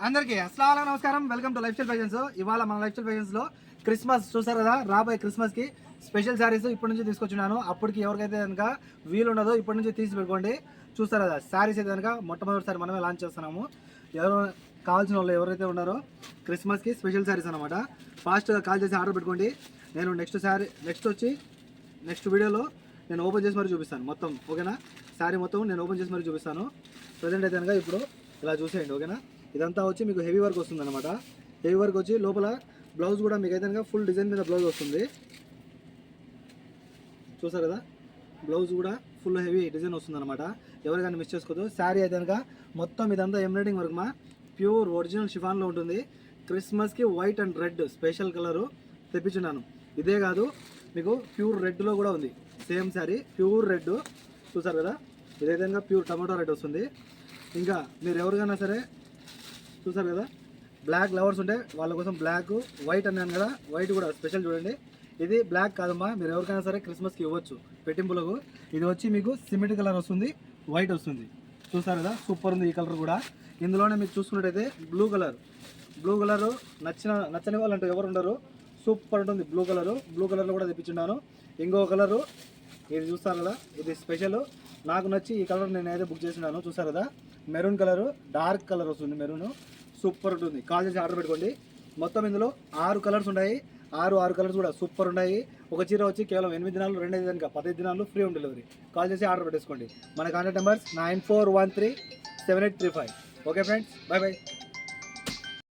అందరికీ అస్సలాము నమస్కారం. Welcome to life style fashions. ఇవాళ మన లైఫ్ స్టైల్ ఫ్యాషన్స్లో క్రిస్మస్ చూసారు కదా, రాబోయే క్రిస్మస్కి స్పెషల్ శారీస్ ఇప్పటి నుంచి తీసుకొచ్చున్నాను. అప్పటికి ఎవరికైతే కనుక వీలు ఉండదో ఇప్పటి నుంచి తీసి పెట్టుకోండి. చూస్తారు కదా, శారీస్ అయితే కనుక మొట్టమొదటిసారి మనమే లాంచ్ చేస్తున్నాము. ఎవరు కావాల్సిన వాళ్ళు ఎవరైతే ఉన్నారో క్రిస్మస్కి స్పెషల్ శారీస్ అనమాట. ఫాస్ట్గా కాల్ చేసి ఆర్డర్ పెట్టుకోండి. నేను నెక్స్ట్ వీడియోలో నేను ఓపెన్ చేసి మరీ చూపిస్తాను మొత్తం, ఓకేనా? శారీ మొత్తం నేను ఓపెన్ చేసి మరీ చూపిస్తాను. ప్రజెంట్ అయితే కనుక ఇప్పుడు ఇలా చూసేయండి, ఓకేనా? ఇదంతా వచ్చి మీకు హెవీ వర్క్ వస్తుంది అనమాట. హెవీ వర్క్ వచ్చి లోపల బ్లౌజ్ కూడా మీకు అయితే కనుక ఫుల్ డిజైన్ మీద బ్లౌజ్ వస్తుంది. చూసారు కదా, బ్లౌజ్ కూడా ఫుల్ హెవీ డిజైన్ వస్తుంది అనమాట. ఎవరికైనా మిస్ చేసుకోవద్దు. శారీ అయితే కనుక మొత్తం ఇదంతా ఎంబ్రాయిడింగ్ వర్క్ మా ప్యూర్ ఒరిజినల్ షిఫాన్లో ఉంటుంది. క్రిస్మస్కి white and red special colour తెప్పించున్నాను. ఇదే కాదు, మీకు ప్యూర్ రెడ్లో కూడా ఉంది సేమ్ శారీ, ప్యూర్ రెడ్. చూసారు కదా, ఇదైతే కనుక ప్యూర్ టమాటో రెడ్ వస్తుంది. ఇంకా మీరు ఎవరికైనా సరే చూసారు కదా, బ్లాక్ లవర్స్ ఉంటే వాళ్ళ కోసం బ్లాక్, వైట్ అన్నాను కదా, వైట్ కూడా స్పెషల్ చూడండి. ఇది బ్లాక్ కాదమ్మా, మీరు ఎవరికైనా సరే క్రిస్మస్కి ఇవ్వచ్చు పెట్టింపులకు. ఇది వచ్చి మీకు సిమెంట్ కలర్ వస్తుంది, వైట్ వస్తుంది. చూసారు కదా, సూపర్ ఉంది ఈ కలర్ కూడా. ఇందులోనే మీకు చూసుకున్నట్టయితే బ్లూ కలర్ నచ్చని వాళ్ళు అంటే ఎవరు ఉండరు, సూపర్ ఉంటుంది బ్లూ కలర్లో కూడా తెప్పించున్నాను. ఇంకో కలరు ఇది చూస్తారు కదా, ఇది స్పెషల్ నాకు నచ్చి ఈ కలర్ నేను అయితే బుక్ చేసినాను. చూసారు కదా, మెరూన్ కలరు, డార్క్ కలర్ వస్తుంది మెరూన్, సూపర్ ఉంటుంది. కాల్ చేసి ఆర్డర్ పెట్టుకోండి. మొత్తం ఇందులో 6 కలర్స్ ఉన్నాయి. 6 కలర్స్ కూడా సూపర్ ఉన్నాయి. ఒక చీర వచ్చి కేవలం 8 దినాలు, 2 కనుక 15 దినాలు ఫ్రీ ఉంది డెలివరీ. కాల్ చేసి ఆర్డర్ పెట్టేసుకోండి. మన contact numbers 94137835. Okay friends, bye bye.